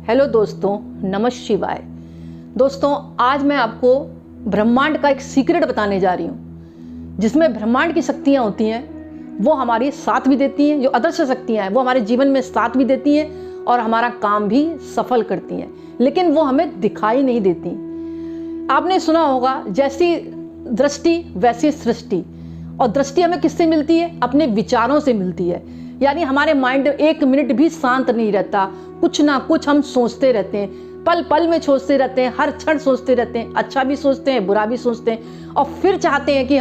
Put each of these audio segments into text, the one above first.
Hello दोस्तों, नमः शिवाय। दोस्तों, आज मैं आपको ब्रह्मांड का एक सीक्रेट बताने जा रही हूँ, जिसमें ब्रह्मांड की शक्तियाँ होती हैं, वो हमारी साथ भी देती हैं। जो अदृश्य शक्तियाँ हैं वो हमारे जीवन में साथ भी देती हैं और हमारा काम भी सफल करती हैं, लेकिन वो हमें दिखाई नहीं देती। आपने सुना होगा, जैसी दृष्टि वैसी सृष्टि। और दृष्टि हमें किससे मिलती है? अपने विचारों से मिलती है। यानी हमारे माइंड एक मिनट भी शांत नहीं रहता, कुछ ना कुछ हम सोचते रहते हैं, पल पल में सोचते रहते हैं, हर क्षण सोचते रहते हैं। अच्छा भी सोचते हैं, बुरा भी सोचते हैं, और फिर चाहते हैं कि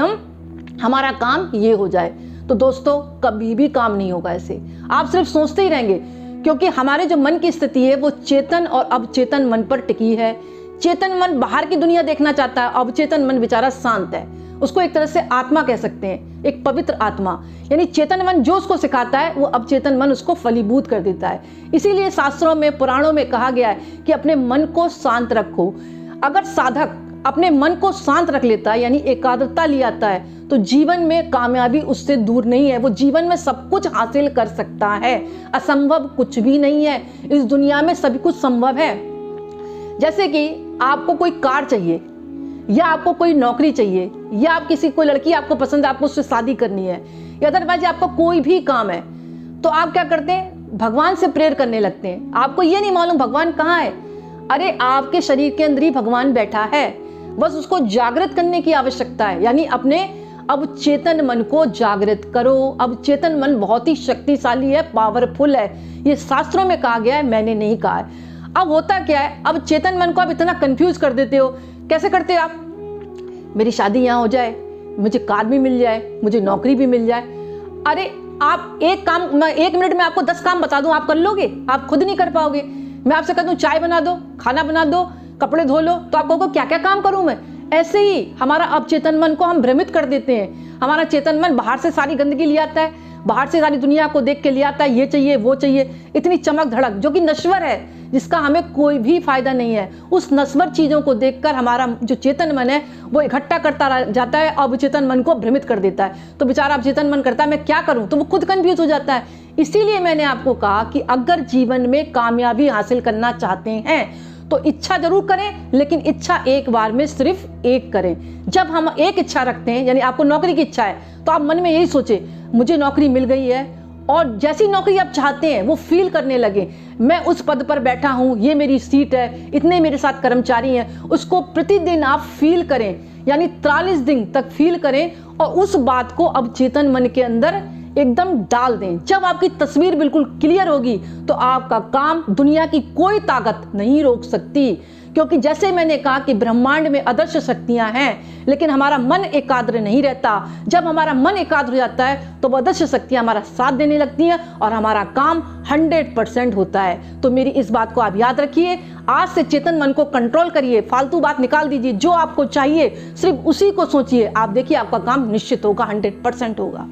हमारा काम ये हो जाए। तो दोस्तों, कभी भी काम नहीं होगा ऐसे, आप सिर्फ सोचते ही रहेंगे, क्योंकि हमारे जो मन की स्थिति है वो चेतन और अवचेतन मन पर टिकी है। चेतन मन बाहर की दुनिया देखना चाहता है, अवचेतन मन बेचारा शांत है। उसको एक तरह से आत्मा कह सकते हैं, एक पवित्र आत्मा। यानी चेतन मन जो उसको सिखाता है वो अवचेतन मन उसको फलीभूत कर देता है। इसीलिए शास्त्रों में, पुराणों में कहा गया है कि अपने मन को शांत रखो। अगर साधक अपने मन को शांत रख लेता है, यानी एकाग्रता ले आता है, तो जीवन में कामयाबी उससे दूर नहीं है। वो जीवन में सब कुछ हासिल कर सकता है। असंभव कुछ भी नहीं है, इस दुनिया में सब कुछ संभव है। जैसे कि आपको कोई कार चाहिए, या आपको कोई नौकरी चाहिए, या आप किसी कोई लड़की आपको पसंद है, आपको उससे शादी करनी है, या अदरवाइज आपका कोई भी काम है, तो आप क्या करते हैं? भगवान से प्रेयर करने लगते हैं। आपको ये नहीं मालूम भगवान कहाँ है। अरे, आपके शरीर के अंदर ही भगवान बैठा है, बस उसको जागृत करने की आवश्यकता है। यानी अपने अवचेतन मन को जागृत करो। अवचेतन मन बहुत ही शक्तिशाली है, पावरफुल है। ये शास्त्रों में कहा गया है, मैंने नहीं कहा है। अब होता क्या है, अब चेतन मन को आप इतना कंफ्यूज कर देते हो। कैसे करते हो आप? मेरी शादी यहाँ हो जाए, मुझे कार भी मिल जाए, मुझे नौकरी भी मिल जाए। अरे, आप एक काम, मैं 1 मिनट में आपको 10 काम बता दूं, आप कर लोगे? आप खुद नहीं कर पाओगे। मैं आपसे कह दूं चाय बना दो, खाना बना दो, कपड़े धो लो, तो आप कहोगे क्या क्या काम करूं मैं? ऐसे ही हमारा अवचेतन मन को हम भ्रमित कर देते हैं। हमारा चेतन मन बाहर से सारी गंदगी ले आता है, बाहर से सारी दुनिया को देख के ले आता है, ये चाहिए वो चाहिए, इतनी चमक धड़क, जो कि नश्वर है, जिसका हमें कोई भी फायदा नहीं है। उस नश्वर चीजों को देखकर हमारा जो चेतन मन है वो इकट्ठा करता जाता है, अवचेतन मन को भ्रमित कर देता है। तो बेचारा अवचेतन मन करता है मैं क्या करूं, तो वो खुद कंफ्यूज हो जाता है। इसीलिए मैंने आपको कहा कि अगर जीवन में कामयाबी हासिल करना चाहते हैं तो इच्छा जरूर करें, लेकिन इच्छा एक बार में सिर्फ एक करें। जब हम एक इच्छा रखते हैं, यानी आपको नौकरी की इच्छा है, तो आप मन में यही सोचे मुझे नौकरी मिल गई है, और जैसी नौकरी आप चाहते हैं वो फील करने लगे, मैं उस पद पर बैठा हूं, ये मेरी सीट है, इतने मेरे साथ कर्मचारी हैं। उसको प्रतिदिन आप फील करें, यानी 43 दिन तक फील करें, और उस बात को अवचेतन मन के अंदर एकदम डाल दें। जब आपकी तस्वीर बिल्कुल क्लियर होगी तो आपका काम दुनिया की कोई ताकत नहीं रोक सकती। क्योंकि जैसे मैंने कहा कि ब्रह्मांड में अदृश्य शक्तियां हैं, लेकिन हमारा मन एकाग्र नहीं रहता। जब हमारा मन एकाग्र हो जाता है तो वो अदृश्य शक्तियां हमारा साथ देने लगती हैं और हमारा काम 100% होता है। तो मेरी इस बात को आप याद रखिए। आज से चेतन मन को कंट्रोल करिए, फालतू बात निकाल दीजिए। जो आपको चाहिए सिर्फ उसी को सोचिए, आप देखिए आपका काम निश्चित होगा, 100% होगा।